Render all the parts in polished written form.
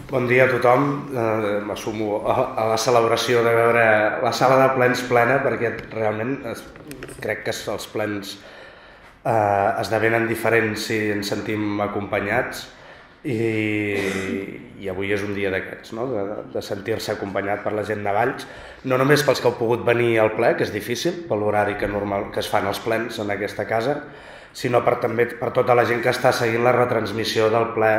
Bon dia a tothom. M'assumo a la celebració de veure la sala de plens plena, perquè realment crec que els plens esdevenen diferents si ens sentim acompanyats i avui és un dia d'aquests, no? De sentir-se acompanyat per la gent de Valls, no només pels que heu pogut venir al ple, que és difícil per l'horari que es fan els plens en aquesta casa, sinó també per tota la gent que està seguint la retransmissió del ple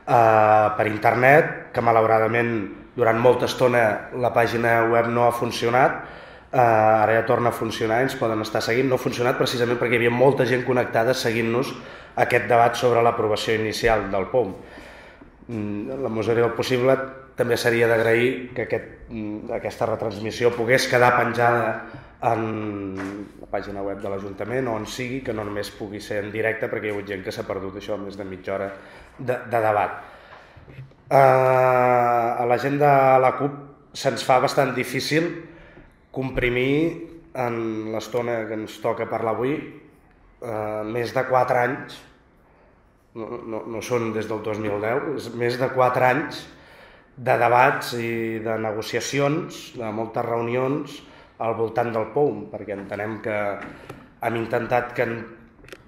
per internet, que malauradament durant molta estona la pàgina web no ha funcionat, ara ja torna a funcionar i ens poden estar seguint. No ha funcionat precisament perquè hi havia molta gent connectada seguint-nos aquest debat sobre l'aprovació inicial del POUM. En la mesura del possible també seria d'agrair que aquesta retransmissió pogués quedar penjada en la pàgina web de l'Ajuntament o on sigui, que no només pugui ser en directe, perquè hi ha hagut gent que s'ha perdut això, més de mitja hora de debat. A la gent de la CUP se'ns fa bastant difícil comprimir en l'estona que ens toca parlar avui més de 4 anys, no són des del 2010, és més de 4 anys de debats i de negociacions, de moltes reunions al voltant del POUM, perquè entenem que hem intentat que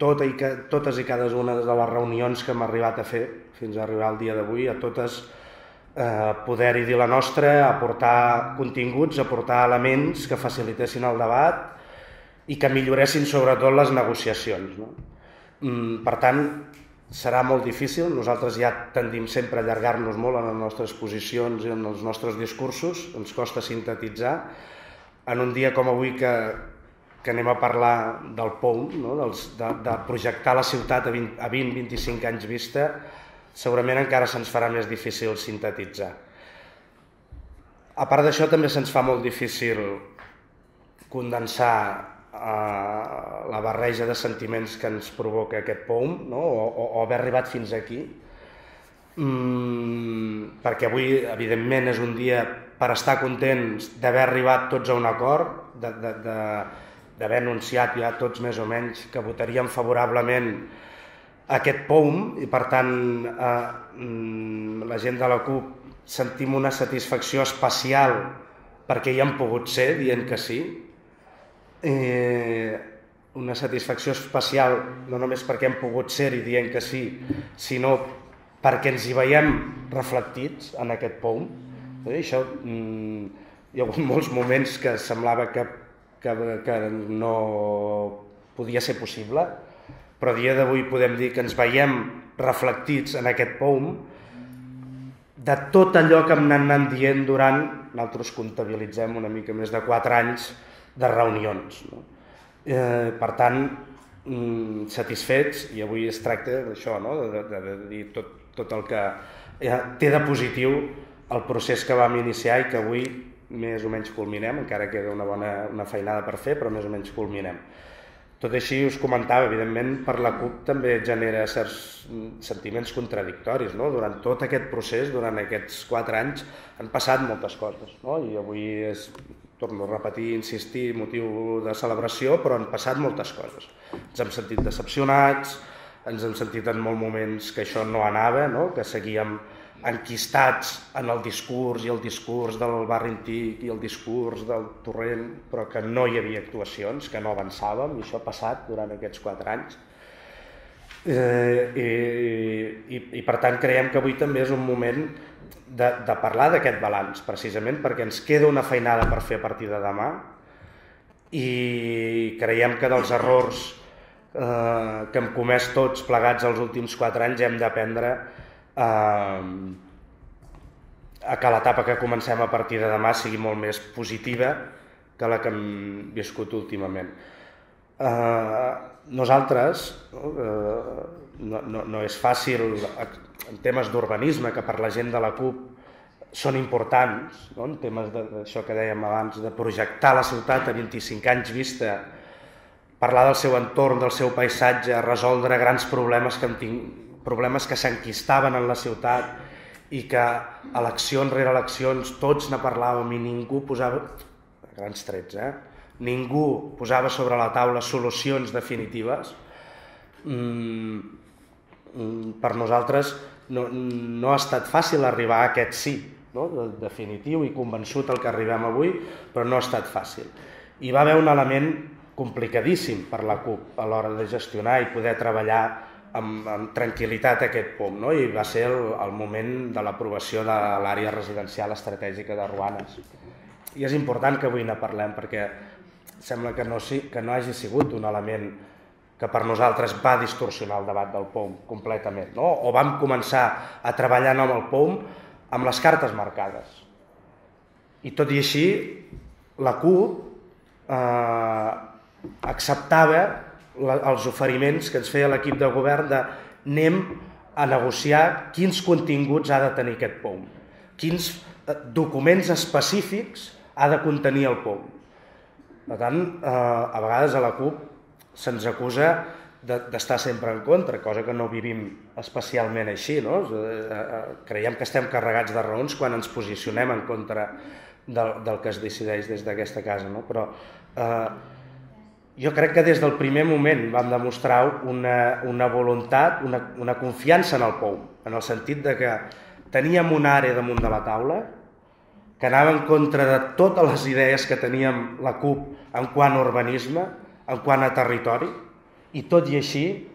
totes i cadascuna de les reunions que hem arribat a fer fins a arribar al dia d'avui, a totes poder-hi dir la nostra, aportar continguts, aportar elements que facilitessin el debat i que milloressin sobretot les negociacions, no? Per tant, serà molt difícil. Nosaltres ja tendim sempre a allargar-nos molt en les nostres posicions i en els nostres discursos, ens costa sintetitzar. En un dia com avui que anem a parlar del POUM, no? de projectar la ciutat a 20-25 anys vista, segurament encara se'ns farà més difícil sintetitzar. A part d'això, també se'ns fa molt difícil condensar la barreja de sentiments que ens provoca aquest POUM, no? o haver arribat fins aquí, perquè avui, evidentment, és un dia per estar contents d'haver arribat tots a un acord, d'haver anunciat ja tots més o menys que votaríem favorablement aquest POUM, i per tant la gent de la CUP sentim una satisfacció especial perquè hi han pogut ser dient que sí, una satisfacció especial no només perquè hem pogut ser-hi dient que sí, sinó perquè ens hi veiem reflectits en aquest POUM. Això, hi ha hagut molts moments que semblava que no podia ser possible, però a dia d'avui podem dir que ens veiem reflectits en aquest POUM de tot allò que hem anat dient durant, nosaltres comptabilitzem una mica més de 4 anys de reunions, no? Per tant, satisfets, i avui es tracta d'això, no? de dir tot el que té de positiu el procés que vam iniciar i que avui més o menys culminem, encara queda una feinada per fer, però més o menys culminem. Tot així, us comentava, evidentment, per la CUP també genera certs sentiments contradictoris, no? Durant tot aquest procés, durant aquests 4 anys, han passat moltes coses, no? I avui és, torno a repetir, insistir, motiu de celebració, però han passat moltes coses. Ens hem sentit decepcionats, ens hem sentit en molts moments que això no anava, no? Que seguíem enquistats en el discurs i el discurs del barri antic i el discurs del torrent, però que no hi havia actuacions, que no avançàvem, i això ha passat durant aquests 4 anys. I per tant creiem que avui també és un moment de parlar d'aquest balanç, precisament perquè ens queda una feinada per fer a partir de demà, i creiem que dels errors que hem comès tots plegats els últims 4 anys hem d'aprendre a que l'etapa que comencem a partir de demà sigui molt més positiva que la que hem viscut últimament. Nosaltres, no és fàcil en temes d'urbanisme, que per la gent de la CUP són importants, no? En temes d'això que dèiem abans, de projectar la ciutat a 25 anys vista, parlar del seu entorn, del seu paisatge, resoldre grans problemes que s'enquistaven en la ciutat i que eleccions rere eleccions tots ne parlàvem i ningú posava, a grans trets, ningú posava sobre la taula solucions definitives. Per nosaltres no ha estat fàcil arribar a aquest sí, definitiu i convençut al que arribem avui, però no ha estat fàcil. Hi va haver un element complicadíssim per la CUP a l'hora de gestionar i poder treballar amb tranquil·litat aquest POM, i va ser el moment de l'aprovació de l'àrea residencial estratègica de Ruanes. I és important que avui ne parlem perquè sembla que no hagi sigut un element que per nosaltres va distorsionar el debat del POM completament, o vam començar a treballar amb el POM amb les cartes marcades. I tot i així, la CUP acceptava els oferiments que ens feia l'equip de govern de anem a negociar quins continguts ha de tenir aquest POM, quins documents específics ha de contenir el POM. Per tant, a vegades a la CUP se'ns acusa d'estar sempre en contra, cosa que no vivim especialment així. Creiem que estem carregats de raons quan ens posicionem en contra del que es decideix des d'aquesta casa. Però jo crec que des del primer moment vam demostrar una voluntat, una confiança en el POM, en el sentit de que teníem una àrea damunt de la taula que anava en contra de totes les idees que teníem la CUP en quant a urbanisme, en quant a territori, i tot i així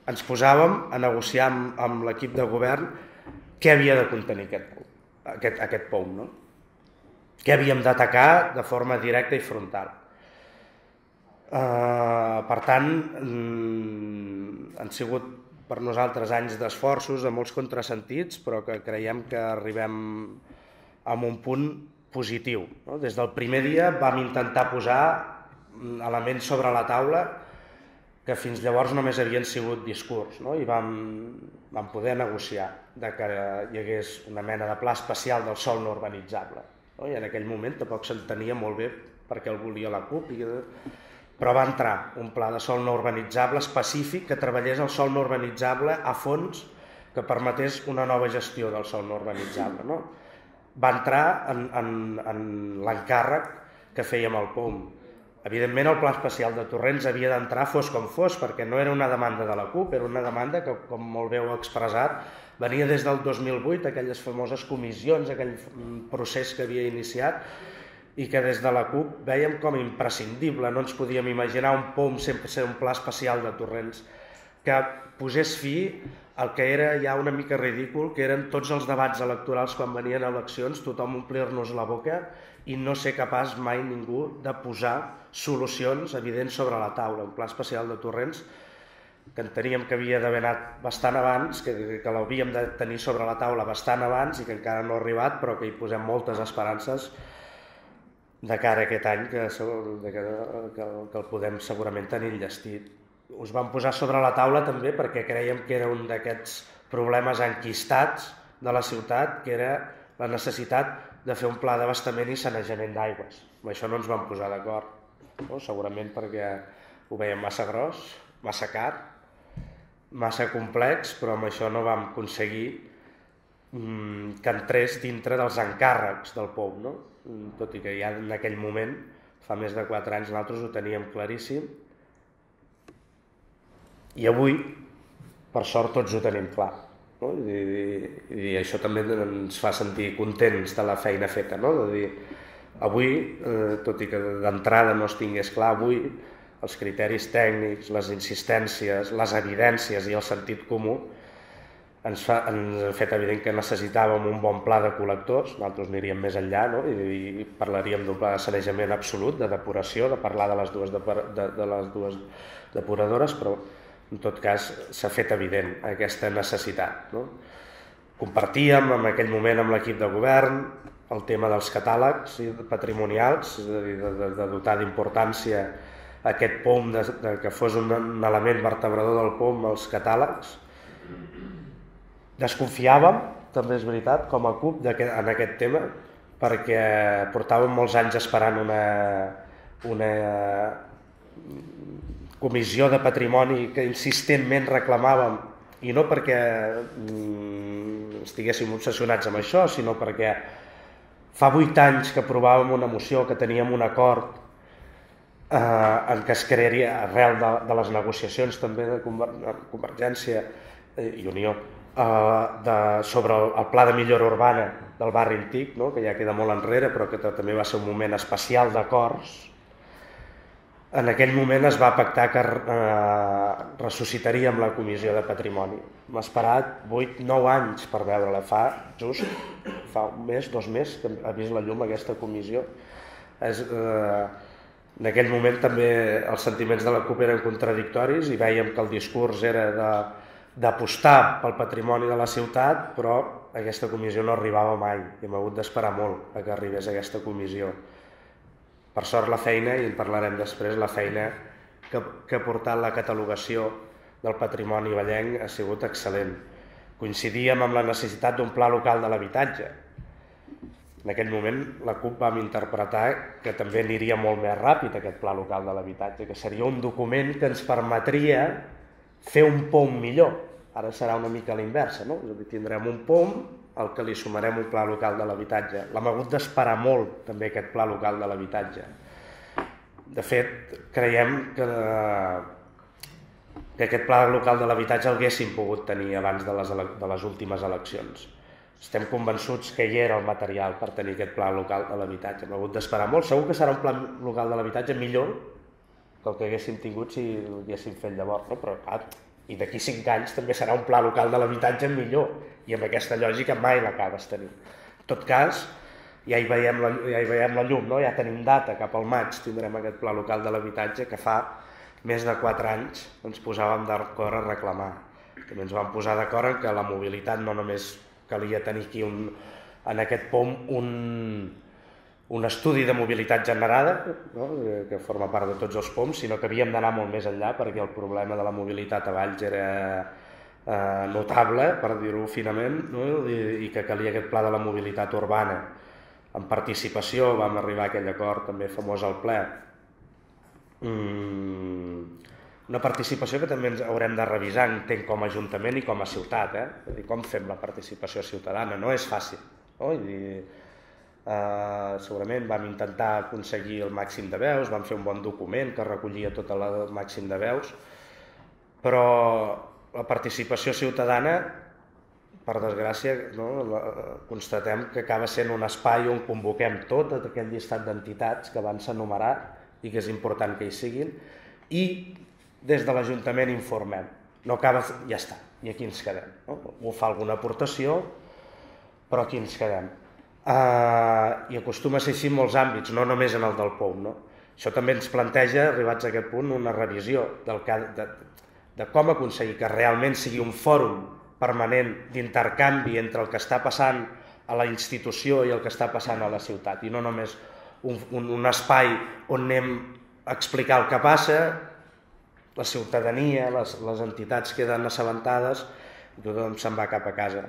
ens posàvem a negociar amb l'equip de govern què havia de contenir aquest POM, què havíem d'atacar de forma directa i frontal. Per tant, han sigut per nosaltres anys d'esforços, de molts contrasentits, però que creiem que arribem a un punt positiu. Des del primer dia vam intentar posar elements sobre la taula que fins llavors només havien sigut discurs, i vam poder negociar que hi hagués una mena de pla especial del sòl no urbanitzable. I en aquell moment tampoc s'entenia molt bé per què el volia la CUP, però va entrar un pla de sòl no urbanitzable específic que treballés el sòl no urbanitzable a fons, que permetés una nova gestió del sòl no urbanitzable. Va entrar en l'encàrrec que fèiem al POM. Evidentment, el pla especial de Torrents havia d'entrar fos com fos, perquè no era una demanda de la CUP, era una demanda que, com molt bé heu expressat, venia des del 2008, aquelles famoses comissions, aquell procés que havia iniciat, i que des de la CUP vèiem com imprescindible. No ens podíem imaginar un POM sense un pla especial de Torrents que posés fi al que era ja una mica ridícul, que eren tots els debats electorals quan venien eleccions, tothom omplir-nos la boca i no ser capaç mai ningú de posar solucions evidents sobre la taula. Un pla especial de Torrents que enteníem que havia d'haver anat bastant abans, que l'hauríem de tenir sobre la taula bastant abans i que encara no ha arribat, però que hi posem moltes esperances de cara a aquest any que el podem segurament tenir enllestit. Us vam posar sobre la taula també perquè creiem que era un d'aquests problemes enquistats de la ciutat, que era la necessitat de fer un pla d'abastament i sanejament d'aigües. Amb això no ens vam posar d'acord, segurament perquè ho veiem massa gros, massa car, massa complex, però amb això no vam aconseguir que entrés dintre dels encàrrecs del POM, tot i que ja en aquell moment, fa més de 4 anys, nosaltres ho teníem claríssim. I avui, per sort, tots ho tenim clar. I això també ens fa sentir contents de la feina feta. De dir, avui, tot i que d'entrada no es tingués clar, avui els criteris tècnics, les insistències, les evidències i el sentit comú ens han fet evident que necessitàvem un bon pla de col·lectors. Nosaltres aniríem més enllà i parlaríem d'un pla de sanejament absolut, de depuració, de parlar de les dues depuradores, però en tot cas s'ha fet evident aquesta necessitat. Compartíem en aquell moment amb l'equip de govern el tema dels catàlegs patrimonials, és a dir, de dotar d'importància aquest POM, que fos un element vertebrador del POM, els catàlegs. Desconfiàvem, també és veritat, com a CUP en aquest tema, perquè portàvem molts anys esperant una comissió de patrimoni que insistentment reclamàvem, i no perquè estiguéssim obsessionats amb això, sinó perquè fa 8 anys que aprovàvem una moció, que teníem un acord en què es crearia, arrel de les negociacions també de Convergència i Unió, sobre el pla de millora urbana del barri antic, que ja queda molt enrere, però que també va ser un moment especial d'acords. En aquell moment es va pactar que ressuscitaríem la Comissió de Patrimoni. M'ha esperat 8-9 anys per veure-la. Fa un mes, 2 mesos, que ha vist la llum aquesta comissió. En aquell moment també els sentiments de la CUP eren contradictoris i vèiem que el discurs era d'apostar pel patrimoni de la ciutat, però aquesta comissió no arribava mai i hem hagut d'esperar molt que arribés aquesta comissió. Per sort la feina, i en parlarem després, la feina que ha portat la catalogació del patrimoni vallenc ha sigut excel·lent. Coincidíem amb la necessitat d'un pla local de l'habitatge. En aquell moment la CUP vam interpretar que també aniria molt més ràpid aquest pla local de l'habitatge, que seria un document que ens permetria fer un POM millor. Ara serà una mica a la inversa, no? És a dir, tindrem un POM al que li sumarem un pla local de l'habitatge. L'hem hagut d'esperar molt, també, aquest pla local de l'habitatge. De fet, creiem que aquest pla local de l'habitatge el haguéssim pogut tenir abans de les últimes eleccions. Estem convençuts que hi era el material per tenir aquest pla local de l'habitatge. Hem hagut d'esperar molt. Segur que serà un pla local de l'habitatge millor que el que haguéssim tingut si ho haguéssim fet llavors, no? Però clar, i d'aquí 5 anys també serà un pla local de l'habitatge millor, i amb aquesta lògica mai l'acabes tenint. En tot cas, ja hi veiem la llum, no? Ja tenim data, cap al maig tindrem aquest pla local de l'habitatge que fa més de 4 anys ens posàvem d'acord a reclamar. També ens vam posar d'acord en que la mobilitat no només calia tenir aquí en aquest POM un estudi de mobilitat generada, no? Que forma part de tots els POMs, sinó que havíem d'anar molt més enllà perquè el problema de la mobilitat a Valls era notable, per dir-ho finament, no? I que calia aquest pla de la mobilitat urbana. En participació vam arribar a aquell acord també famós al ple. Una participació que també ens haurem de revisar, entenc, com a Ajuntament i com a ciutat. Com fem la participació ciutadana? No és fàcil, no? Segurament vam intentar aconseguir el màxim de veus, vam fer un bon document que recollia tot el màxim de veus, però la participació ciutadana, per desgràcia, no, constatem que acaba sent un espai on convoquem tot aquell llistat d'entitats que abans s'ha enumerat i que és important que hi siguin, i des de l'Ajuntament informem. No acaba, ja està, i aquí ens quedem. No? O fa alguna aportació, però aquí ens quedem. I acostuma a ser així en molts àmbits, no només en el del POM. No? Això també ens planteja, arribats a aquest punt, una revisió de com aconseguir que realment sigui un fòrum permanent d'intercanvi entre el que està passant a la institució i el que està passant a la ciutat, i no només un espai on anem a explicar el que passa, la ciutadania, les entitats queden assabentades i tothom se'n va cap a casa.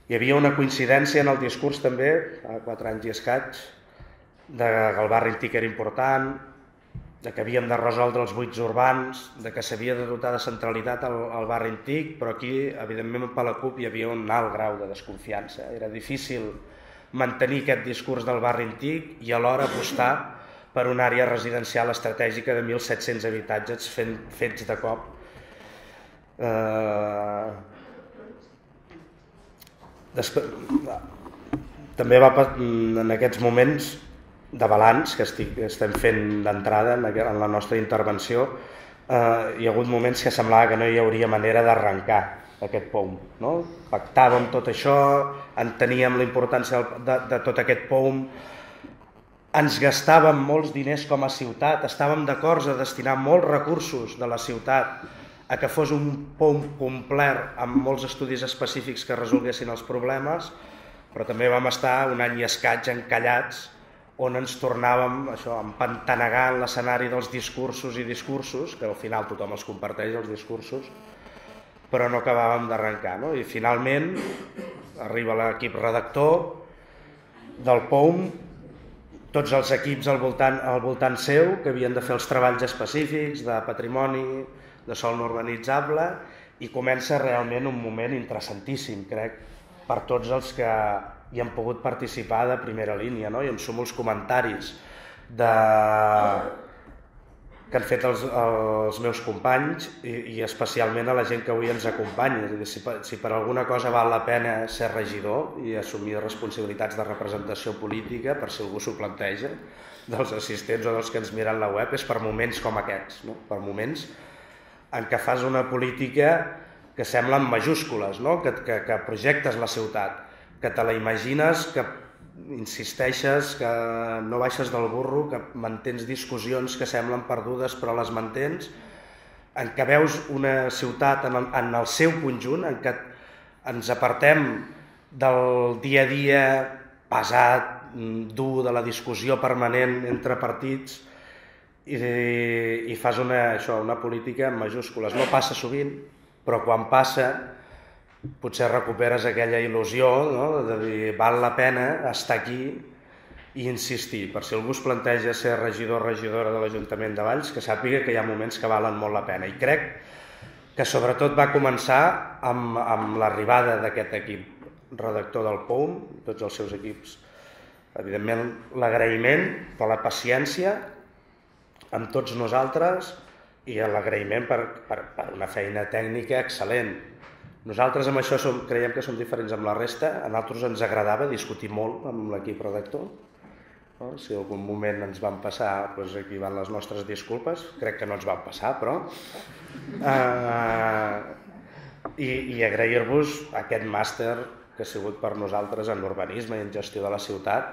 Hi havia una coincidència en el discurs també, fa 4 anys i escaig, que el barri antic era important, que havíem de resoldre els buits urbans, que s'havia de dotar de centralitat al barri antic, però aquí, evidentment, per la CUP hi havia un alt grau de desconfiança. Era difícil mantenir aquest discurs del barri antic i alhora apostar per una àrea residencial estratègica de 1.700 habitatges fets de cop. També en aquests moments de balanç que estem fent d'entrada en la nostra intervenció, hi ha hagut moments que semblava que no hi hauria manera d'arrencar aquest POM. No? Pactàvem tot això, enteníem la importància de tot aquest POM, ens gastàvem molts diners com a ciutat, estàvem d'acord a destinar molts recursos de la ciutat a que fos un POM complet amb molts estudis específics que resolguessin els problemes, però també vam estar un any i escaig encallats on ens tornàvem a empantanegar en l'escenari dels discursos i discursos, que al final tothom els comparteix, els discursos, però no acabàvem d'arrencar. No? I finalment arriba l'equip redactor del POM, tots els equips al voltant seu, que havien de fer els treballs específics de patrimoni, de sòl no urbanitzable, i comença realment un moment interessantíssim, crec, per tots els que hi han pogut participar de primera línia, no? I em sumo els comentaris que han fet els meus companys i especialment a la gent que avui ens acompanya. És a dir, si per alguna cosa val la pena ser regidor i assumir responsabilitats de representació política, per si algú s'ho planteja, dels assistents o dels que ens miren la web, és per moments com aquests, no? Per moments en què fas una política que semblen majúscules, no? Que projectes la ciutat, que te la imagines, que insisteixes, que no baixes del burro, que mantens discussions que semblen perdudes però les mantens, en què veus una ciutat en el seu conjunt, en què ens apartem del dia a dia pesat, dur, de la discussió permanent entre partits i fas una política en majúscules. No passa sovint, però quan passa potser recuperes aquella il·lusió, no? De dir, val la pena estar aquí i insistir. Per si algú es planteja ser regidor o regidora de l'Ajuntament de Valls, que sàpiga que hi ha moments que valen molt la pena. I crec que sobretot va començar amb l'arribada d'aquest equip redactor del POUM, tots els seus equips. Evidentment, l'agraïment per la paciència amb tots nosaltres i l'agraïment per una feina tècnica excel·lent. Nosaltres amb això creiem que som diferents amb la resta. A nosaltres ens agradava discutir molt amb l'equip redactor. Si en algun moment ens van passar, doncs aquí van les nostres disculpes. Crec que no ens van passar, però... I agrair-vos aquest màster que ha sigut per nosaltres en urbanisme i en gestió de la ciutat.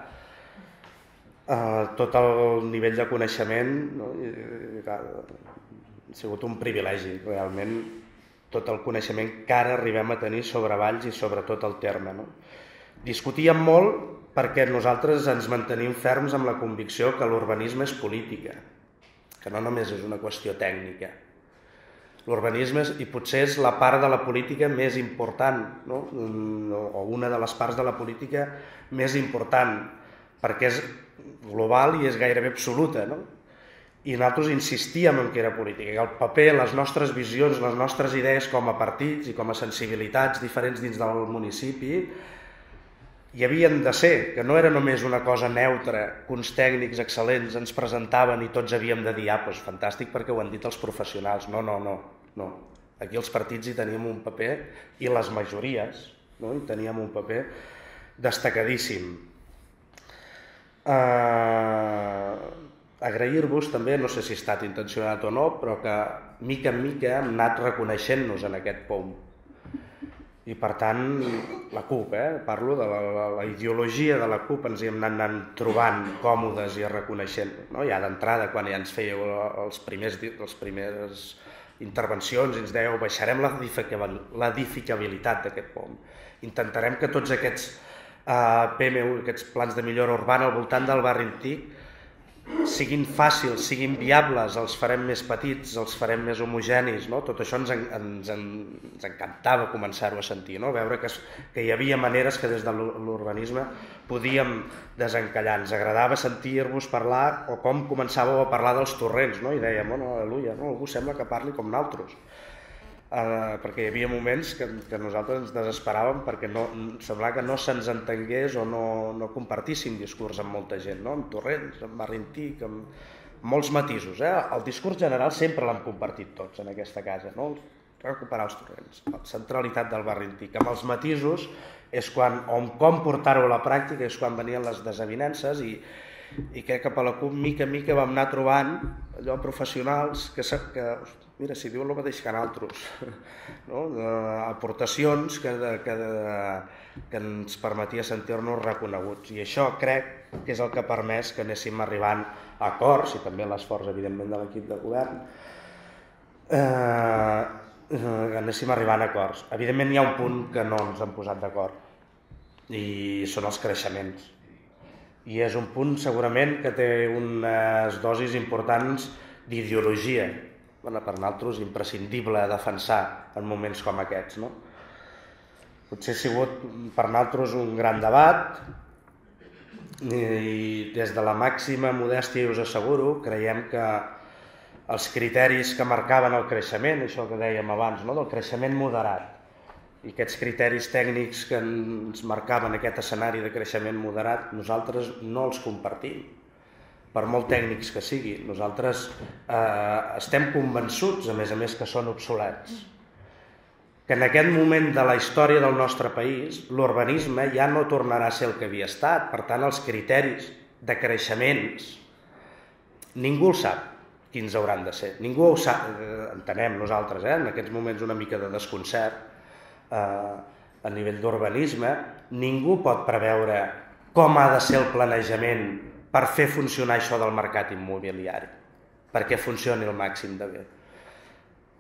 Tot el nivell de coneixement, no? Ha sigut un privilegi, realment, tot el coneixement que ara arribem a tenir sobre Valls i sobre tot el terme. No? Discutíem molt perquè nosaltres ens mantenim ferms amb la convicció que l'urbanisme és política, que no només és una qüestió tècnica. L'urbanisme, i potser és la part de la política més important, no? O una de les parts de la política més important, perquè és global i és gairebé absoluta, no? I nosaltres insistíem en que era política, que el paper, les nostres visions, les nostres idees com a partits i com a sensibilitats diferents dins del municipi hi havien de ser, que no era només una cosa neutra, que uns tècnics excel·lents ens presentaven i tots havíem de dir, doncs fantàstic perquè ho han dit els professionals. No. Aquí els partits hi teníem un paper i les majories, no? Hi teníem un paper destacadíssim. Agrair-vos també, no sé si ha estat intencionat o no, però que mica en mica hem anat reconeixent-nos en aquest POUM. I per tant, la CUP, parlo de la ideologia de la CUP, ens hi hem anat trobant còmodes i reconeixent. No? Ja d'entrada, quan ja ens fèieu les primeres intervencions, ens dèieu baixarem l'edificabilitat d'aquest POUM. Intentarem que tots aquests PMU, aquests plans de millora urbana al voltant del barri antic, siguin fàcils, siguin viables, els farem més petits, els farem més homogenis, no? Tot això ens encantava començar-ho a sentir, no? Veure que hi havia maneres que des de l'urbanisme podíem desencallar. Ens agradava sentir-vos parlar o com començàveu a parlar dels torrents, no? I dèiem, al·leluia, no? Algú sembla que parli com nosaltres. Perquè hi havia moments que nosaltres ens desesperàvem perquè semblava que no se'ns entengués o no compartíssim discurs amb molta gent, no? Amb torrents, amb barri antic, amb molts matisos. El discurs general sempre l'hem compartit tots en aquesta casa, no? Recuperar els torrents, la centralitat del barri antic. Amb els matisos és quan, o com portar-ho a la pràctica, és quan venien les desavinences i crec que per la CUP mica en mica vam anar trobant allò professionals que mira, si diuen el mateix que nosaltres, no? Aportacions que ens permetia sentir-nos reconeguts. I això crec que és el que ha permès que anéssim arribant a acords, i també l'esforç, evidentment, de l'equip de govern, anéssim arribant a acords. Evidentment, hi ha un punt que no ens hem posat d'acord, i són els creixements. I és un punt, segurament, que té unes dosis importants d'ideologia. Per nosaltres imprescindible defensar en moments com aquests. No? Potser ha sigut per nosaltres un gran debat i des de la màxima modèstia, us asseguro, creiem que els criteris que marcaven el creixement, això que dèiem abans, no? Del creixement moderat, i aquests criteris tècnics que ens marcaven aquest escenari de creixement moderat, nosaltres no els compartim. per molt tècnics que siguin. Nosaltres estem convençuts, a més, que són obsolets. Que en aquest moment de la història del nostre país l'urbanisme ja no tornarà a ser el que havia estat. Per tant, els criteris de creixements ningú el sap quins hauran de ser. Ningú ho sap, entenem nosaltres, en aquests moments una mica de desconcert a nivell d'urbanisme. Ningú pot preveure com ha de ser el planejament per fer funcionar això del mercat immobiliari, perquè funcioni el màxim de bé.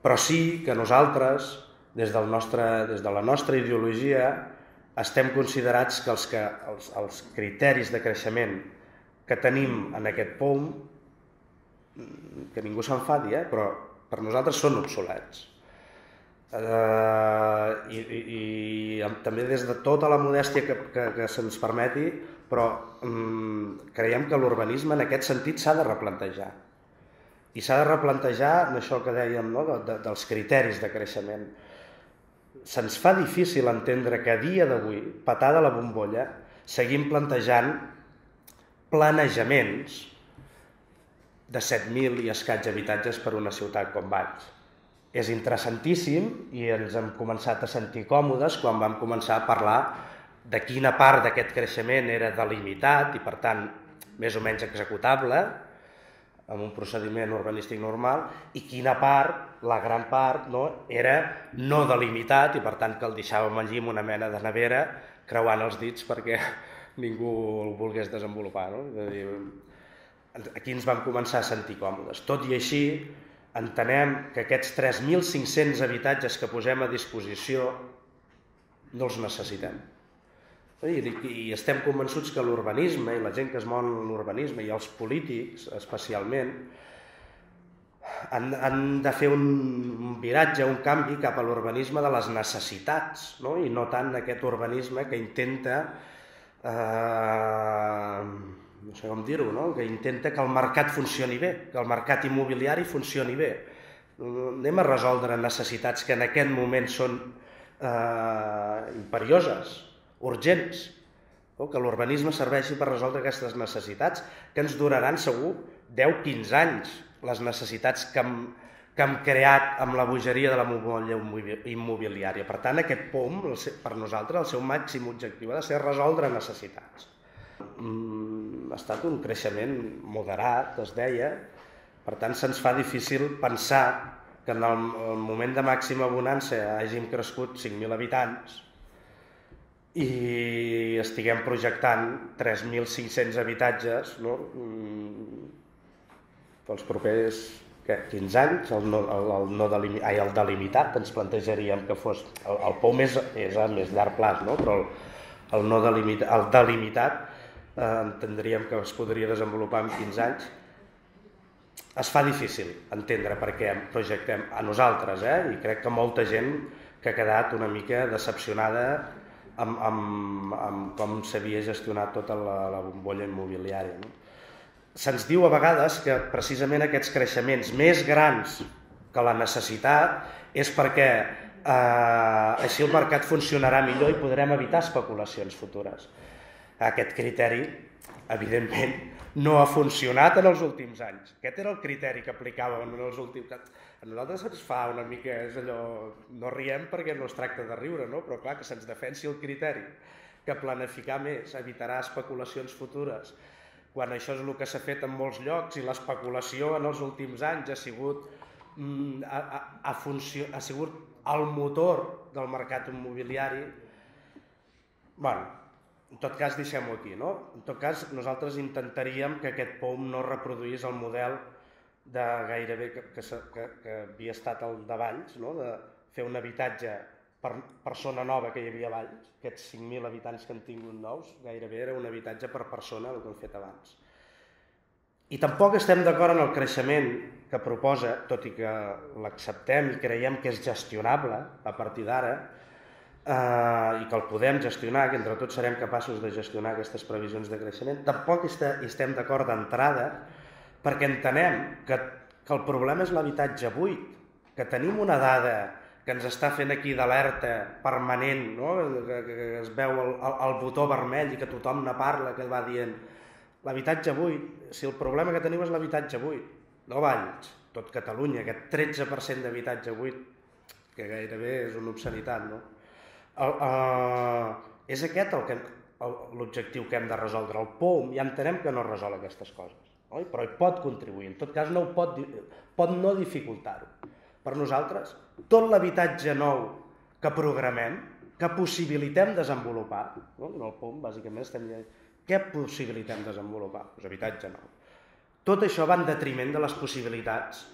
Però sí que nosaltres, des de la nostra ideologia, estem considerats que els criteris de creixement que tenim en aquest POUM, que ningú s'enfadi, però per nosaltres són obsolets. I també des de tota la modèstia que se'ns permeti, però creiem que l'urbanisme en aquest sentit s'ha de replantejar. I s'ha de replantejar en això que dèiem, dels criteris de creixement. Se'ns fa difícil entendre que a dia d'avui, patada la bombolla, seguim plantejant planejaments de 7.000 i escaig habitatges per una ciutat com Valls. És interessantíssim i ens hem començat a sentir còmodes quan vam començar a parlar de quina part d'aquest creixement era delimitat i, per tant, més o menys executable, amb un procediment urbanístic normal, i quina part, la gran part, era no delimitat i, per tant, que el deixàvem allí amb una mena de nevera creuant els dits perquè ningú el volgués desenvolupar. Aquí ens vam començar a sentir còmodes. Tot i així, entenem que aquests 3.500 habitatges que posem a disposició no els necessitem. I estem convençuts que l'urbanisme i la gent que es mou en l'urbanisme i els polítics especialment han de fer un viratge, un canvi cap a l'urbanisme de les necessitats, i no tant aquest urbanisme que intenta, no sé com dir-ho, que intenta que el mercat funcioni bé, que el mercat immobiliari funcioni bé. Anem a resoldre necessitats que en aquest moment són imperioses, urgents, que l'urbanisme serveixi per resoldre aquestes necessitats, que ens duraran segur 10-15 anys, les necessitats que hem creat amb la bogeria de la bombolla immobiliària. Per tant, aquest POUM, per nosaltres, el seu màxim objectiu ha de ser resoldre necessitats. Ha estat un creixement moderat, es deia, per tant se'ns fa difícil pensar que en el moment de màxima bonança hàgim crescut 5.000 habitants i estiguem projectant 3.500 habitatges pels propers 15 anys. El delimitat ens plantejaríem que fos... El POUM és a més llarg plaç, però el delimitat entendríem que es podria desenvolupar en 15 anys. Es fa difícil entendre per què projectem a nosaltres, i crec que molta gent que ha quedat una mica decepcionada amb com s'havia gestionat tota la bombolla immobiliària. Se'ns diu a vegades que precisament aquests creixements més grans que la necessitat és perquè així el mercat funcionarà millor i podrem evitar especulacions futures. Aquest criteri, evidentment, no ha funcionat en els últims anys. Aquest era el criteri que aplicàvem en els últims anys. A nosaltres ens fa una mica, és allò, no riem perquè no es tracta de riure, però clar, que se'ns defensi el criteri, que planificar més evitarà especulacions futures, quan això és el que s'ha fet en molts llocs i l'especulació en els últims anys ha sigut el motor del mercat immobiliari. En tot cas, deixem-ho aquí. En tot cas, nosaltres intentaríem que aquest POUM no reproduís el model de gairebé que havia estat el de Valls, de fer un habitatge per persona nova que hi havia a Valls. Aquests 5.000 habitants que han tingut nous, gairebé era un habitatge per persona, el que hem fet abans. I tampoc estem d'acord en el creixement que proposa, tot i que l'acceptem i creiem que és gestionable a partir d'ara, i que el podem gestionar, que entre tots serem capaços de gestionar aquestes previsions de creixement. Tampoc estem d'acord d'entrada perquè entenem que el problema és l'habitatge buit, que tenim una dada que ens està fent aquí d'alerta permanent, que es veu el botó vermell i que tothom ne parla, que va dient l'habitatge buit, si el problema que teniu és l'habitatge buit, no Valls, tot Catalunya, aquest 13% d'habitatge buit, que gairebé és una obscenitat, no? És aquest l'objectiu que hem de resoldre. El POUM ja entenem que no resol aquestes coses, oi? Però hi pot contribuir, en tot cas no pot no dificultar-ho. Per nosaltres, tot l'habitatge nou que programem, que possibilitem desenvolupar, no? En el POUM bàsicament estem dient què possibilitem desenvolupar? Doncs habitatge nou. Tot això va en detriment de les possibilitats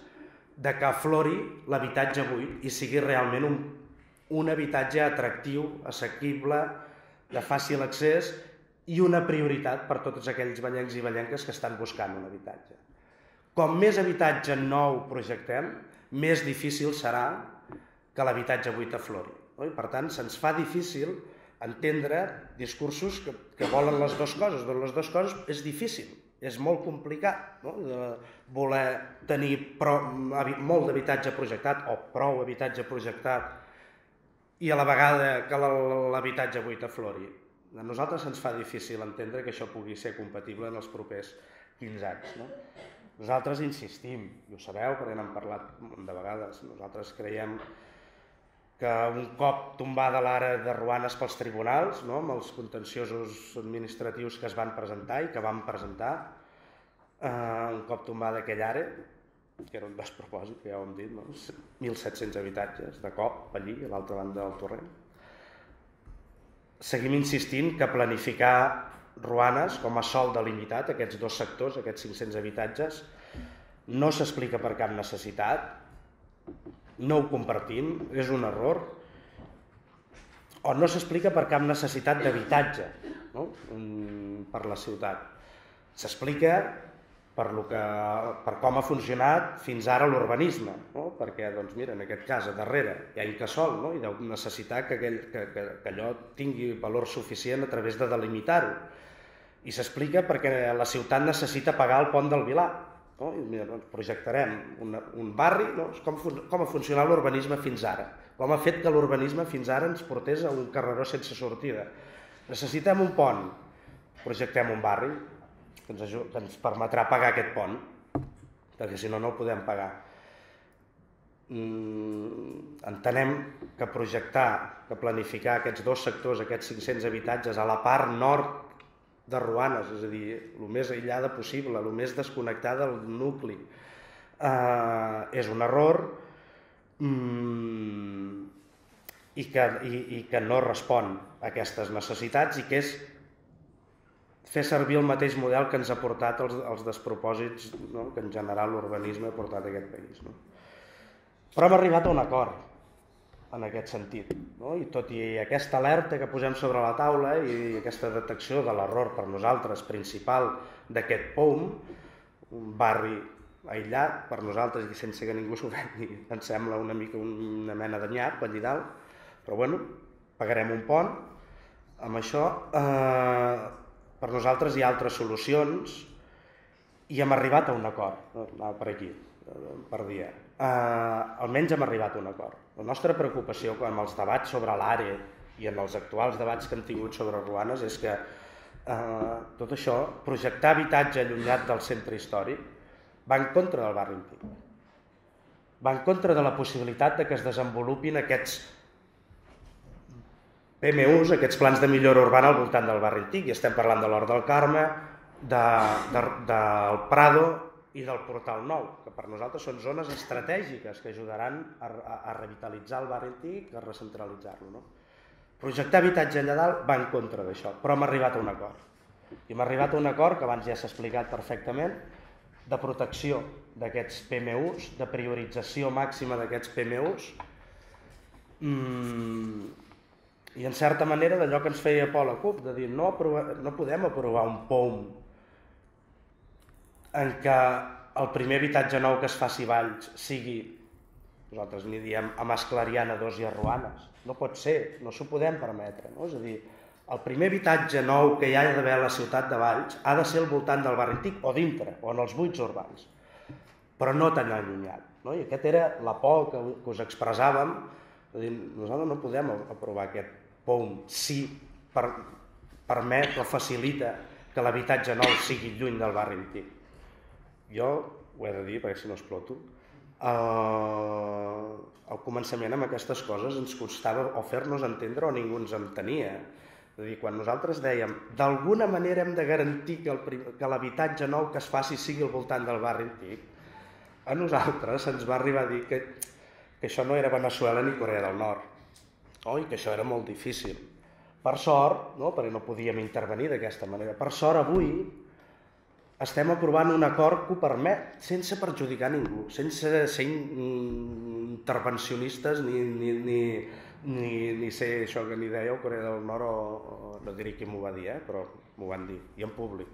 de que aflori l'habitatge buit i sigui realment un habitatge atractiu, assequible, de fàcil accés i una prioritat per tots aquells vallencs i vallenques que estan buscant un habitatge. Com més habitatge nou projectem, més difícil serà que l'habitatge buit aflori. Per tant, se'ns fa difícil entendre discursos que volen les dues coses. Les dues coses és difícil, és molt complicat, no? Voler tenir molt d'habitatge projectat o prou habitatge projectat i a la vegada que l'habitatge buit aflori. A nosaltres se'ns fa difícil entendre que això pugui ser compatible en els propers 15 anys. No? Nosaltres insistim, i ho sabeu perquè n'hem parlat de vegades, nosaltres creiem que un cop tombada l'ara de Ruanes pels tribunals, no? Amb els contenciosos administratius que es van presentar i que vam presentar, un cop tombada aquella àrea, que era un despropòsit, que ja ho hem dit, no? 1.700 habitatges de cop allí, a l'altra banda del torrent. Seguim insistint que planificar Ruanes com a sòl delimitat, aquests dos sectors, aquests 500 habitatges, no s'explica per cap necessitat, no ho compartim, és un error, o no s'explica per cap necessitat d'habitatge, no? Per la ciutat. S'explica per com ha funcionat fins ara l'urbanisme, no? Perquè, doncs, mira, en aquest cas, a darrere hi ha Incasòl, no? I deu necessitar que allò tingui valor suficient a través de delimitar-ho. I s'explica perquè la ciutat necessita pagar el pont del Vilar. No? I mira, doncs projectarem un barri, no? Com ha funcionat l'urbanisme fins ara, com ha fet que l'urbanisme fins ara ens portés a un carreró sense sortida. Necessitem un pont, projectem un barri que ens permetrà pagar aquest pont, perquè si no, no el podem pagar. Entenem que projectar, que planificar aquests dos sectors, aquests 500 habitatges a la part nord de Ruanes, és a dir, el més aïllada possible, el més desconnectada del nucli, és un error i que no respon a aquestes necessitats i que és fer servir el mateix model que ens ha portat els despropòsits, no? Que en general l'urbanisme ha portat a aquest país. No? Però hem arribat a un acord en aquest sentit, no? I tot i aquesta alerta que posem sobre la taula i aquesta detecció de l'error per nosaltres principal d'aquest POUM, un barri aïllat per nosaltres i sense que ningú s'ho vegi, ens sembla una mica una mena de nyap allà dalt, però bueno, pagarem un pont amb això. Per nosaltres hi ha altres solucions i hem arribat a un acord, anava per aquí, per dir. Almenys hem arribat a un acord. La nostra preocupació amb els debats sobre l'àrea i en els actuals debats que hem tingut sobre Ruanes és que tot això, projectar habitatge allunyat del centre històric, va en contra del barri antic. Va en contra de la possibilitat de que es desenvolupin aquests PMUs, aquests plans de millora urbana al voltant del barri antic, i estem parlant de l'Hort del Carme, del Prado i del Portal Nou, que per nosaltres són zones estratègiques que ajudaran a revitalitzar el barri antic, a recentralitzar-lo. No? Projectar habitatge allà dalt va en contra d'això, però hem arribat a un acord. I hem arribat a un acord, que abans ja s'ha explicat perfectament, de protecció d'aquests PMUs, de priorització màxima d'aquests PMUs, i en certa manera d'allò que ens feia por la CUP, de dir no podem aprovar un POUM en què el primer habitatge nou que es faci a Valls sigui, nosaltres n'hi diem a Mas Clariana 2 i a Ruanes. No pot ser, no s'ho podem permetre. No? És a dir, el primer habitatge nou que hi ha d'haver a la ciutat de Valls ha de ser al voltant del barri antic o dintre, o en els buits urbans, però no tan allunyat. No? I aquesta era la por que us expressàvem, de dir, nosaltres no podem aprovar aquest POUM si permet o facilita que l'habitatge nou sigui lluny del barri antic. Jo, ho he de dir perquè si no exploto, al començament amb aquestes coses ens costava o fer-nos entendre o ningú ens entenia. És a dir, quan nosaltres dèiem d'alguna manera hem de garantir que l'habitatge nou que es faci sigui al voltant del barri antic, a nosaltres se'ns va arribar a dir que això no era Veneçuela ni Corea del Nord, i que això era molt difícil. Per sort, perquè no podíem intervenir d'aquesta manera, per sort avui estem aprovant un acord que ho permet, sense perjudicar ningú, sense ser intervencionistes ni ser això que ni dèieu, Corea del Nord, o no diré qui m'ho va dir, però m'ho van dir, i en públic.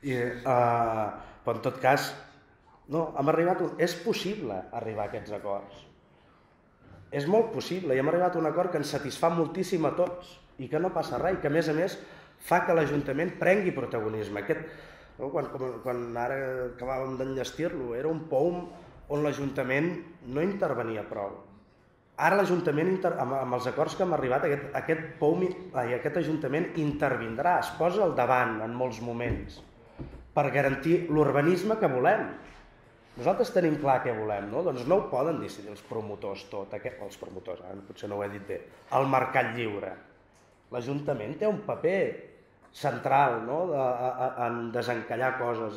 Però en tot cas, és possible arribar a aquests acords. És molt possible, i hem arribat a un acord que ens satisfà moltíssim a tots, i que no passa res, i que a més fa que l'Ajuntament prengui protagonisme. Quan ara acabàvem d'enllestir-lo, era un POUM on l'Ajuntament no intervenia prou. Ara l'Ajuntament, amb els acords que hem arribat, aquest Ajuntament intervindrà, es posa al davant en molts moments per garantir l'urbanisme que volem. Nosaltres tenim clar què volem, doncs no ho poden decidir els promotors tot, els promotors, potser no ho he dit bé, el mercat lliure. L'Ajuntament té un paper central en desencallar coses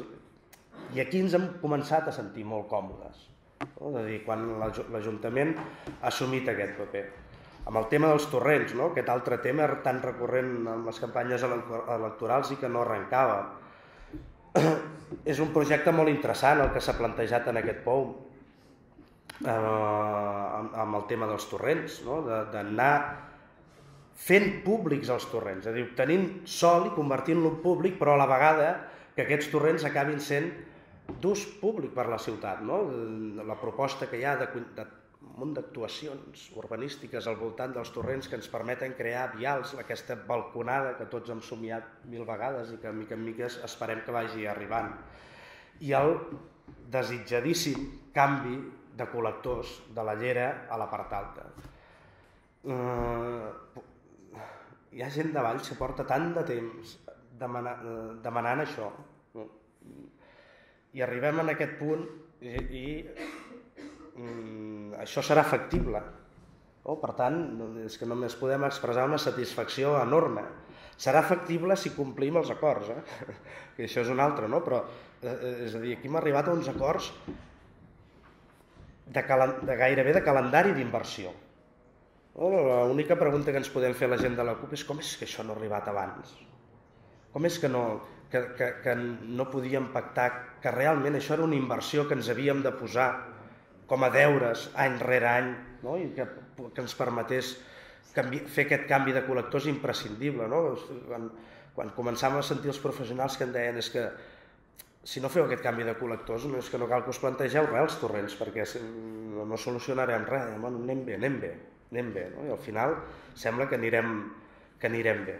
i aquí ens hem començat a sentir molt còmodes, és a dir, quan l'Ajuntament ha assumit aquest paper. Amb el tema dels torrents, aquest altre tema tan recurrent en les campanyes electorals i que no arrencava. És un projecte molt interessant el que s'ha plantejat en aquest POUM amb el tema dels torrents, d'anar fent públics els torrents, és a dir, obtenint sòl i convertint-lo en públic, però a la vegada que aquests torrents acabin sent d'ús públic per la ciutat. La proposta que hi ha d'un munt d'actuacions urbanístiques al voltant dels torrents que ens permeten crear vials, aquesta balconada que tots hem somiat 1000 vegades i que mica en mica esperem que vagi arribant. I el desitjadíssim canvi de col·lectors de la Llera a la part alta. Hi ha gent de Valls que porta tant de temps demanant això i arribem en aquest punt i això serà factible. Per tant, és que només podem expressar una satisfacció enorme. Serà factible si complim els acords, que això és un altre, però és a dir, aquí hem arribat a uns acords gairebé de calendari d'inversió. L'única pregunta que ens podem fer la gent de la CUP és com és que això no ha arribat abans? Com és que no podíem pactar que realment això era una inversió que ens havíem de posar com a deures any rere any i que ens permetés fer aquest canvi de col·lectors imprescindible. Quan començàvem a sentir els professionals que em deien és que si no feu aquest canvi de col·lectors és que no cal que us plantegeu res els torrents perquè no solucionarem res, anem bé. I al final sembla que anirem bé.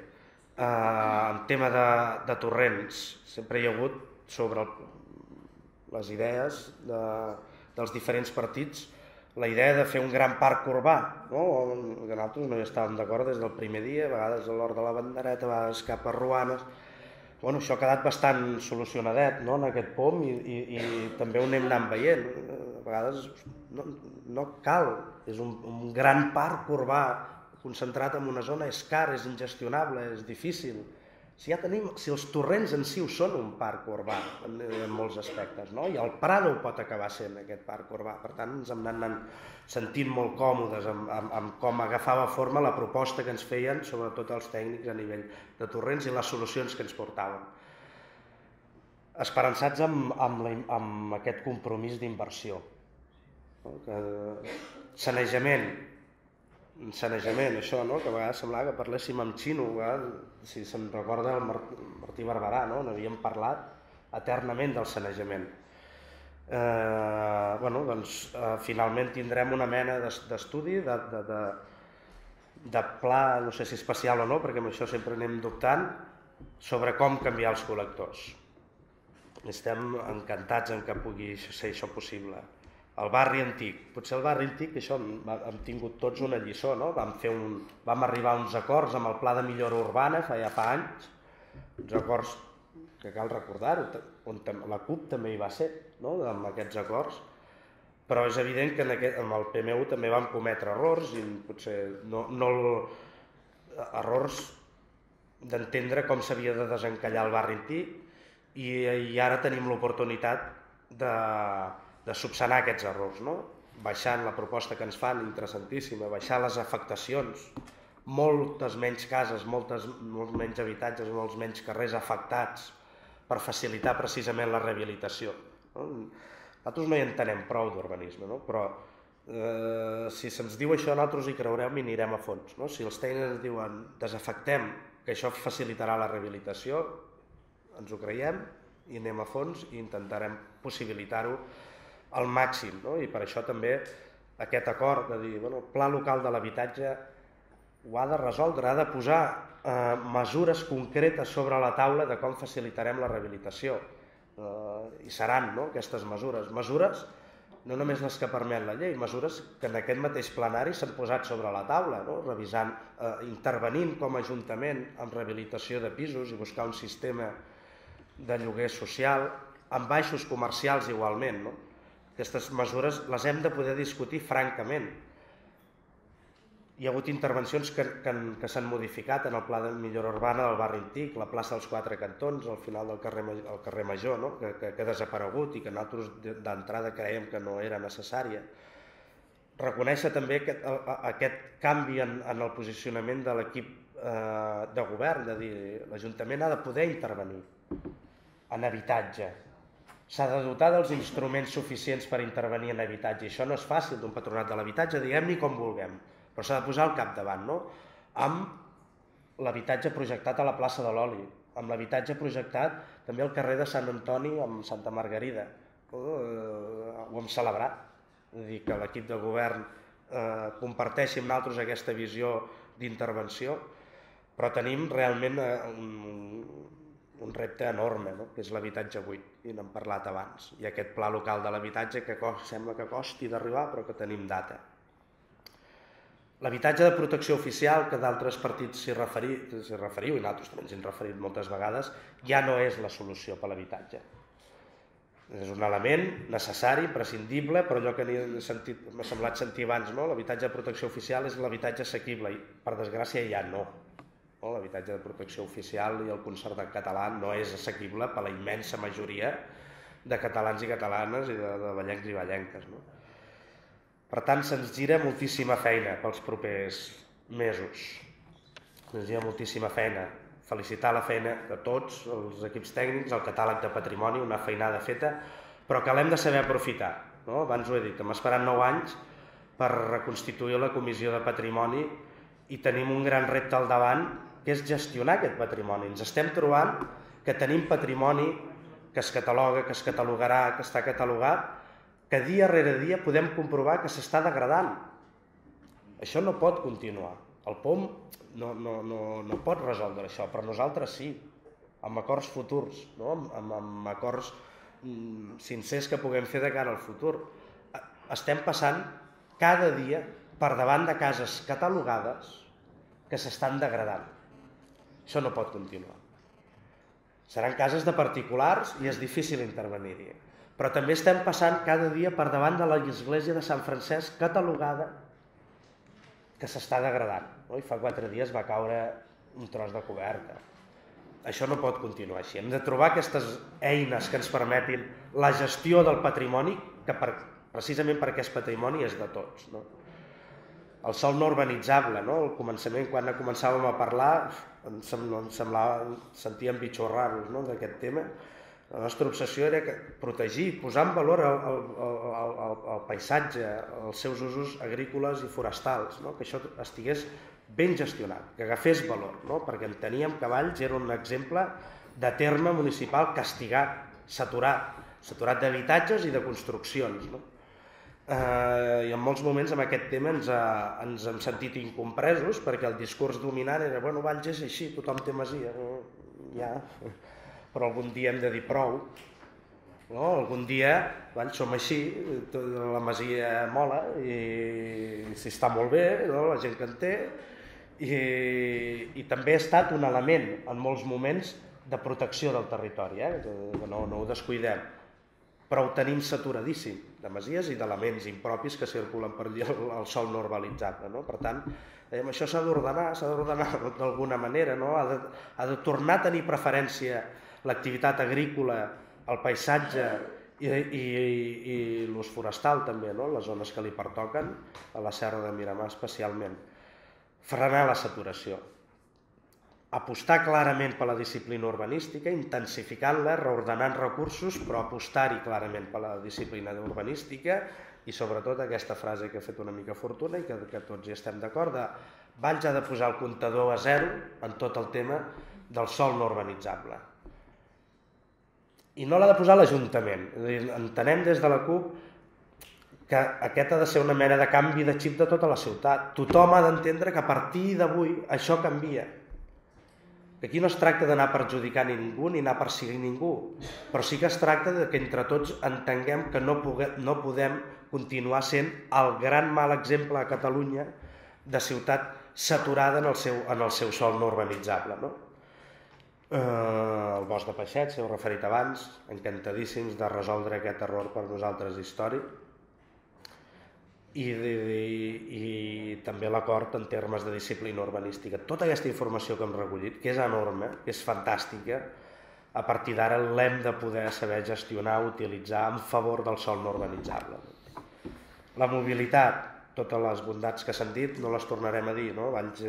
En tema de torrents, sempre hi ha hagut sobre les idees dels diferents partits la idea de fer un gran parc urbà, que nosaltres no hi estàvem d'acord des del primer dia, a vegades a l'hora de la Bandereta, a vegades cap a Ruanes. Això ha quedat bastant solucionadet en aquest POM i també ho anem anant veient. A vegades no cal, és un gran parc urbà concentrat en una zona, és car, és ingestionable, és difícil. Si els torrents en si ho són un parc urbà en molts aspectes, i el Prado pot acabar sent aquest parc urbà. Per tant, ens hem anat sentint molt còmodes amb com agafava forma la proposta que ens feien, sobretot els tècnics a nivell de torrents i les solucions que ens portaven. Esperançats amb aquest compromís d'inversió. Sanejament, això, que a vegades semblava que parléssim amb xino, si se'n recorda el Martí Barberà, n'havíem parlat eternament del sanejament. Finalment tindrem una mena d'estudi, de pla, no sé si especial o no, perquè amb això sempre anem dubtant, sobre com canviar els col·lectors. Estem encantats en que pugui ser això possible. El barri antic, potser el barri antic, això hem tingut tots una lliçó, vam arribar a uns acords amb el pla de millora urbana fa anys, uns acords que cal recordar-ho, on la CUP també hi va ser, no?, amb aquests acords, però és evident que amb el PMU també vam cometre errors, i potser errors d'entendre com s'havia de desencallar el barri antic, i ara tenim l'oportunitat de subsanar aquests errors, no? Baixant la proposta que ens fan, interessantíssima, baixar les afectacions, moltes menys cases, molts menys habitatges, molts menys carrers afectats per facilitar precisament la rehabilitació. Nosaltres no hi entenem prou d'urbanisme, però si se'ns diu això nosaltres hi creurem i anirem a fons. Si els tècnics ens diuen desafectem, que això facilitarà la rehabilitació, ens ho creiem i anem a fons i intentarem possibilitar-ho al màxim. I per això també aquest acord de dir el pla local de l'habitatge ho ha de resoldre, ha de posar mesures concretes sobre la taula de com facilitarem la rehabilitació. I seran aquestes mesures no només les que permet la llei, mesures que en aquest mateix plenari s'han posat sobre la taula, revisant, intervenint com a Ajuntament en rehabilitació de pisos i buscar un sistema de lloguer social, amb baixos comercials igualment. Aquestes mesures les hem de poder discutir francament. Hi ha hagut intervencions que s'han modificat en el pla de millora urbana del barri antic, la plaça dels Quatre Cantons, al final del carrer Major, que ha desaparegut i que nosaltres d'entrada creiem que no era necessària. Reconèixer també aquest canvi en el posicionament de l'equip de govern, de dir, l'Ajuntament ha de poder intervenir en habitatge. S'ha de dotar dels instruments suficients per intervenir en habitatge. I això no és fàcil d'un patronat de l'habitatge, diguem-ne com vulguem, però s'ha de posar al capdavant, amb l'habitatge projectat a la plaça de l'Oli, amb l'habitatge projectat també al carrer de Sant Antoni amb Santa Margarida. Ho hem celebrat, és a dir, que l'equip de govern comparteixi amb nosaltres aquesta visió d'intervenció, però tenim realment un repte enorme, que és l'habitatge buit, i n'hem parlat abans, i aquest pla local de l'habitatge que sembla que costi d'arribar, però que tenim data. L'habitatge de protecció oficial, que d'altres partits s'hi referiu, i nosaltres també ens hi hem referit moltes vegades, ja no és la solució per l'habitatge. És un element necessari, prescindible, però allò que m'ha semblat sentir abans, l'habitatge de protecció oficial és l'habitatge assequible, i per desgràcia ja no. L'habitatge de protecció oficial i el concertat català no és assequible per la immensa majoria de catalans i catalanes i de vallencs i vallenques. Per tant, se'ns gira moltíssima feina pels propers mesos. Se'ns gira moltíssima feina. Felicitar la feina de tots els equips tècnics, el catàleg de patrimoni, una feinada feta, però que l'hem de saber aprofitar. Abans ho he dit, hem esperat 9 anys per reconstituir la Comissió de Patrimoni i tenim un gran repte al davant, que és gestionar aquest patrimoni. Ens estem trobant que tenim patrimoni que es cataloga, que es catalogarà, que està catalogat, que dia rere dia podem comprovar que s'està degradant. Això no pot continuar. El POM no pot resoldre això, però nosaltres sí, amb acords futurs, amb acords sincers que puguem fer de cara al futur. Estem passant cada dia per davant de cases catalogades que s'estan degradant. Això no pot continuar. Seran cases de particulars i és difícil intervenir-hi. Però també estem passant cada dia per davant de l'església de Sant Francesc catalogada que s'està degradant. I fa 4 dies va caure un tros de coberta. Això no pot continuar així. Hem de trobar aquestes eines que ens permetin la gestió del patrimoni, que precisament perquè és patrimoni és de tots. El sòl no urbanitzable, al començament, quan començàvem a parlar, sentíem bitxorrar-nos d'aquest tema. La nostra obsessió era protegir, posar en valor el paisatge, els seus usos agrícoles i forestals, que això estigués ben gestionat, que agafés valor, perquè enteníem que Valls era un exemple de terme municipal castigat, saturat d'habitatges i de construccions. I en molts moments amb aquest tema ens hem sentit incompresos perquè el discurs dominant era Valls és així, tothom té masia, però algun dia hem de dir prou, algun dia som així, la masia mola i si està molt bé, la gent que en té, i també ha estat un element en molts moments de protecció del territori, que no ho descuidem, però ho tenim saturadíssim de masies i d'elements impropis que circulen per allà al sòl no urbanitzable. Per tant, això s'ha d'ordenar d'alguna manera, ha de tornar a tenir preferència l'activitat agrícola, el paisatge i l'ús forestal també, les zones que li pertoquen, a la Serra de Miramar especialment. Frenar la saturació. Apostar clarament per la disciplina urbanística, intensificant-la, reordenant recursos, però apostar-hi clarament per la disciplina urbanística i sobretot aquesta frase que ha fet una mica fortuna i que tots hi estem d'acord, Valls ha de posar el comptador a zero en tot el tema del sòl no urbanitzable. I no l'ha de posar l'Ajuntament. Entenem des de la CUP que aquest ha de ser una mena de canvi de xip de tota la ciutat. Tothom ha d'entendre que a partir d'avui això canvia. Aquí no es tracta d'anar perjudicant ningú ni anar perseguint ningú, però sí que es tracta que entre tots entenguem que no podem continuar sent el gran mal exemple a Catalunya de ciutat saturada en el seu sòl no urbanitzable. El bosc de Peixet, s'hi heu referit abans, encantadíssims de resoldre aquest error per nosaltres històric, i també l'acord en termes de disciplina urbanística. Tota aquesta informació que hem recollit, que és enorme, que és fantàstica, a partir d'ara l'hem de poder saber gestionar, utilitzar en favor del sòl no urbanitzable. La mobilitat, totes les bondats que s'han dit, no les tornarem a dir, no? Valls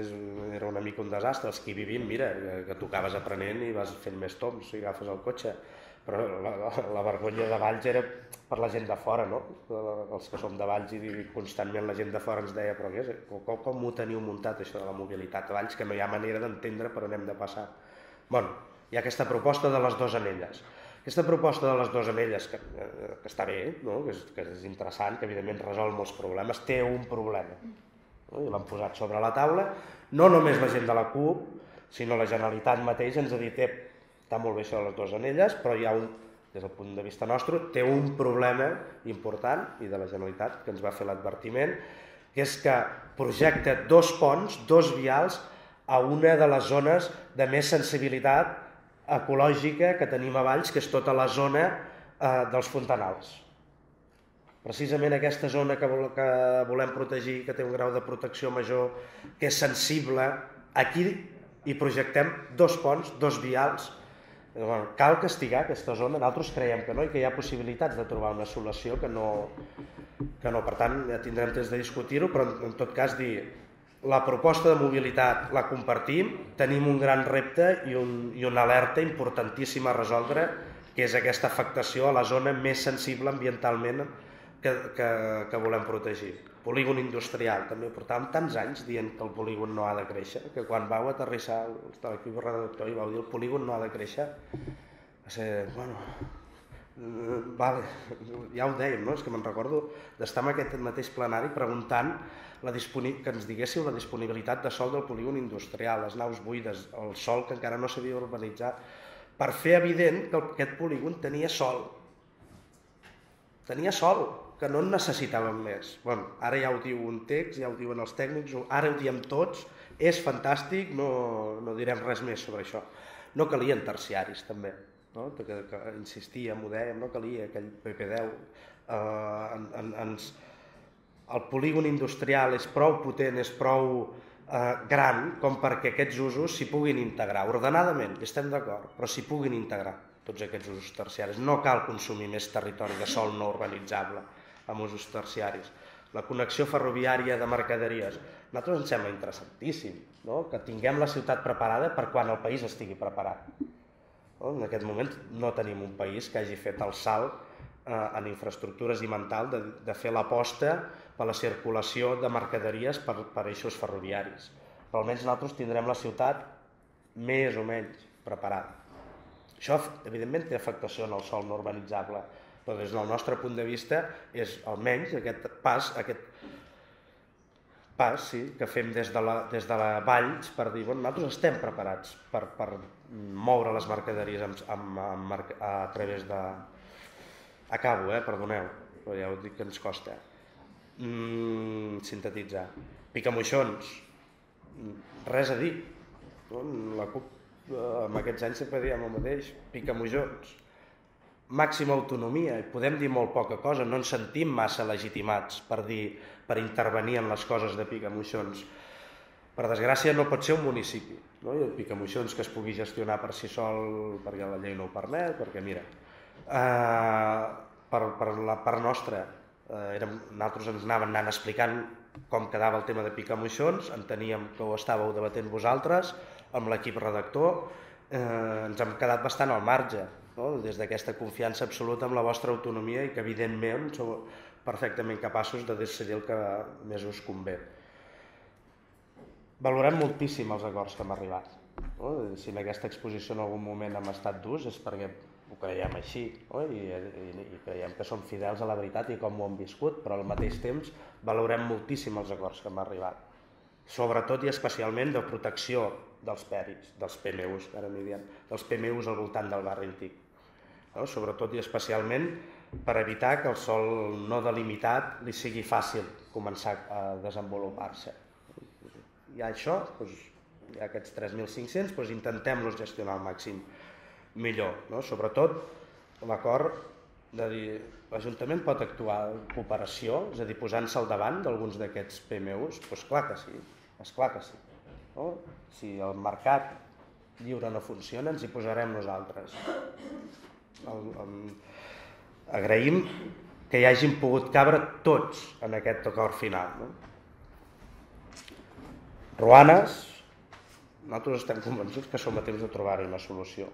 era una mica un desastre, els que hi vivim, mira, que tu acabes aprenent i vas fent més tombs i agafes el cotxe, però la vergonya de Valls era per la gent de fora, no? Els que som de Valls i constantment la gent de fora ens deia però què és? Com ho teniu muntat això de la mobilitat a Valls, que no hi ha manera d'entendre per on hem de passar. Bueno, hi ha aquesta proposta de les dues anelles. Aquesta proposta de les dues anelles, que està bé, no? Que és interessant, que evidentment resol molts problemes, té un problema, i l'han posat sobre la taula, no només la gent de la CUP, sinó la Generalitat mateix ens ha dit està molt bé això de les dues anelles, però hi ha des del punt de vista nostre, té un problema important, i de la Generalitat, que ens va fer l'advertiment, que és que projecta dos ponts, dos vials, a una de les zones de més sensibilitat ecològica que tenim a Valls, que és tota la zona dels fontanals. Precisament aquesta zona que volem protegir, que té un grau de protecció major, que és sensible, aquí hi projectem dos ponts, dos vials. Cal castigar aquesta zona, nosaltres creiem que no i que hi ha possibilitats de trobar una solució que no. Per tant, ja tindrem temps de discutir-ho, però en tot cas dir la proposta de mobilitat la compartim, tenim un gran repte i una alerta importantíssima a resoldre, que és aquesta afectació a la zona més sensible ambientalment que volem protegir. Polígon industrial, també portàvem tants anys dient que el polígon no ha de créixer, que quan vau aterrissar l'equip redactor i vau dir el polígon no ha de créixer, va ser, vale, ja ho dèiem, no? És que me'n recordo d'estar en aquest mateix plenari preguntant que ens diguéssiu la disponibilitat de sòl del polígon industrial, les naus buides, el sòl que encara no s'havia urbanitzat, per fer evident que aquest polígon tenia sòl, que no en necessitàvem més. Ara ja ho diu un text, ja ho diuen els tècnics, ara ho diem tots, és fantàstic, no direm res més sobre això. No calien terciaris, també, que insistíem, ho dèiem, no calia aquell PP10. El polígon industrial és prou potent, és prou gran com perquè aquests usos s'hi puguin integrar, ordenadament, hi estem d'acord, però s'hi puguin integrar tots aquests usos terciaris. No cal consumir més territori de sòl no urbanitzable amb usos terciaris. La connexió ferroviària de mercaderies, a nosaltres ens sembla interessantíssim, que tinguem la ciutat preparada per quan el país estigui preparat. En aquest moment no tenim un país que hagi fet el salt en infraestructures i mental de fer l'aposta per la circulació de mercaderies per eixos ferroviaris. Però almenys nosaltres tindrem la ciutat més o menys preparada. Això, evidentment, té afectació en el sòl no urbanitzable, però des del nostre punt de vista és almenys aquest pas que fem des de la Valls per dir, nosaltres estem preparats per moure les mercaderies a través de... Acabo, perdoneu, però ja ho dic que ens costa. Sintetitzar. Picamoixons, res a dir. La CUP en aquests anys sempre diem el mateix, Picamujons. Màxima autonomia, i podem dir molt poca cosa, no ens sentim massa legitimats per intervenir en les coses de Picamoixons. Per desgràcia no pot ser un municipi, no? I el Picamoixons que es pugui gestionar per si sol perquè la llei no ho permet, perquè mira, per la part nostra, nosaltres ens anant explicant com quedava el tema de Picamoixons, enteníem que ho estàveu debatent vosaltres, amb l'equip redactor, ens hem quedat bastant al marge, no? Des d'aquesta confiança absoluta amb la vostra autonomia i que evidentment sou perfectament capaços de decidir el que més us convé. Valorem moltíssim els acords que hem arribat, no? Si en aquesta exposició en algun moment hem estat durs és perquè ho creiem així, no? I creiem que som fidels a la veritat i com ho hem viscut, però al mateix temps valorem moltíssim els acords que hem arribat, sobretot i especialment de protecció dels peris, dels PMUs, que ara m'hi diem, dels PMUs al voltant del barri antic, no? Sobretot i especialment per evitar que el sòl no delimitat li sigui fàcil començar a desenvolupar-se. Hi ha això, hi ha aquests 3.500, intentem-los gestionar al màxim millor, no? Sobretot l'acord de dir l'Ajuntament pot actuar en cooperació, és a dir, posant-se al davant d'alguns d'aquests PMUs, doncs clar que sí, esclar que sí. No? Si el mercat lliure no funciona, ens hi posarem nosaltres. Agraïm que hi hàgim pogut cabre tots en aquest acord final, no? Ruanes, nosaltres estem convençuts que som a temps de trobar-hi una solució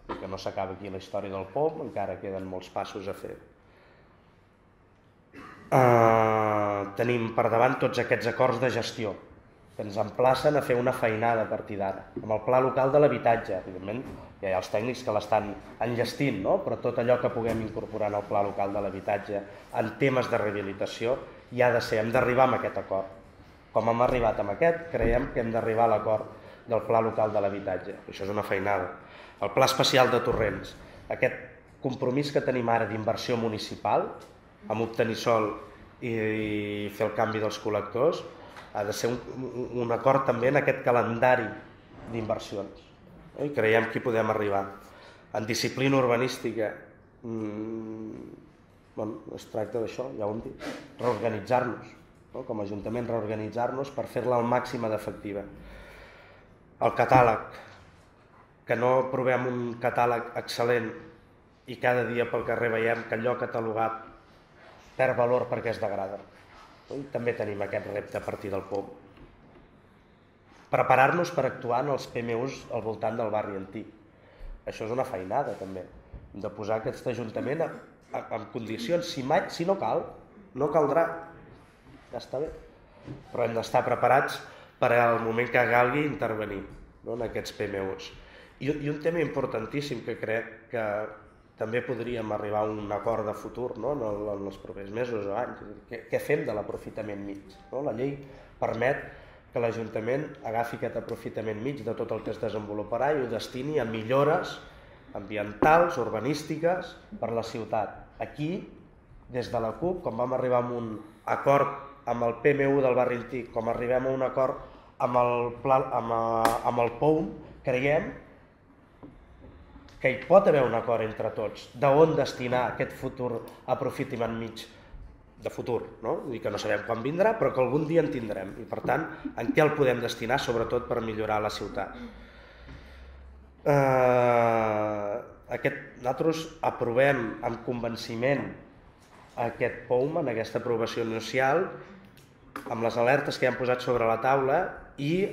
i que no s'acaba aquí la història del POM, encara queden molts passos a fer. Tenim per davant tots aquests acords de gestió que ens emplacen a fer una feinada a partir d'ara. Amb el pla local de l'habitatge, evidentment, ja hi ha els tècnics que l'estan enllestint, no? Però tot allò que puguem incorporar en el pla local de l'habitatge en temes de rehabilitació hi ha de ser, hem d'arribar a aquest acord. Com hem arribat amb aquest, creiem que hem d'arribar a l'acord del pla local de l'habitatge. Això és una feinada. El pla especial de Torrents, aquest compromís que tenim ara d'inversió municipal, amb obtenir sòl i fer el canvi dels col·lectors, ha de ser un acord també en aquest calendari d'inversions. I creiem que hi podem arribar. En disciplina urbanística, es tracta d'això, ja ho hem dit, reorganitzar-nos, com a Ajuntament reorganitzar-nos per fer-la al màxim d'efectiva. El catàleg, que no aprovem un catàleg excel·lent i cada dia pel carrer veiem que allò catalogat perd valor perquè es degrada. També tenim aquest repte a partir del POM. Preparar-nos per actuar en els PMUs al voltant del barri antic. Això és una feinada també, de posar aquest Ajuntament en condicions, si no cal, no caldrà, ja està bé, però hem d'estar preparats per al moment que calgui intervenir en aquests PMUs. I un tema importantíssim que crec que també podríem arribar a un acord de futur en els propers mesos o anys. Què fem de l'aprofitament mig? La llei permet que l'Ajuntament agafi aquest aprofitament mig de tot el que es desenvoluparà i ho destini a millores ambientals, urbanístiques per la ciutat. Aquí, des de la CUP, com vam arribar a un acord amb el PMU del barri antic, com arribem a un acord amb el POUM, creiem que hi pot haver un acord entre tots d'on destinar aquest futur aprofitament mig de futur, no? Vull dir que no sabem quan vindrà, però que algun dia en tindrem i per tant, en què el podem destinar sobretot per millorar la ciutat. Nosaltres aprovem amb convenciment aquest POUM en aquesta aprovació inicial amb les alertes que hem posat sobre la taula i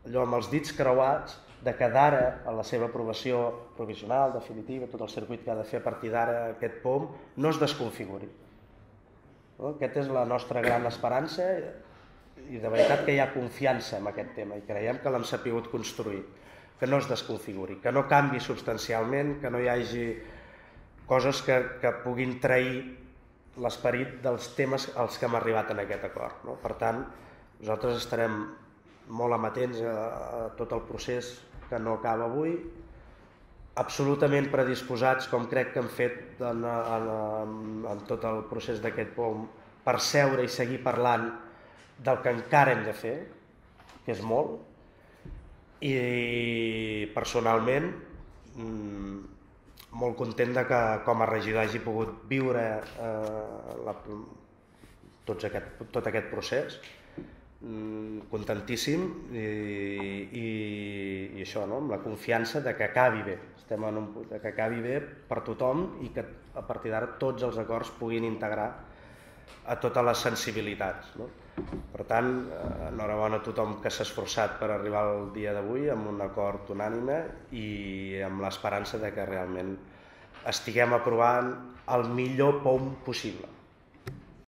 allò amb els dits creuats de que d'ara, a la seva aprovació provisional, definitiva, tot el circuit que ha de fer a partir d'ara aquest POM, no es desconfiguri. Aquesta és la nostra gran esperança i de veritat que hi ha confiança en aquest tema i creiem que l'hem sabut construir, que no es desconfiguri, que no canvi substancialment, que no hi hagi coses que puguin trair l'esperit dels temes als que hem arribat en aquest acord. Per tant, nosaltres estarem molt amatents a tot el procés que no acaba avui, absolutament predisposats, com crec que hem fet en tot el procés d'aquest POM, per seure i seguir parlant del que encara hem de fer, que és molt, i personalment, molt content de que com a regidor hagi pogut viure tot aquest procés, contentíssim i això, no? Amb la confiança de que acabi bé, de que acabi bé per tothom i que a partir d'ara tots els acords puguin integrar a totes les sensibilitats, no? Per tant, enhorabona a tothom que s'ha esforçat per arribar al dia d'avui amb un acord unànime i amb l'esperança de que realment estiguem aprovant el millor POM possible.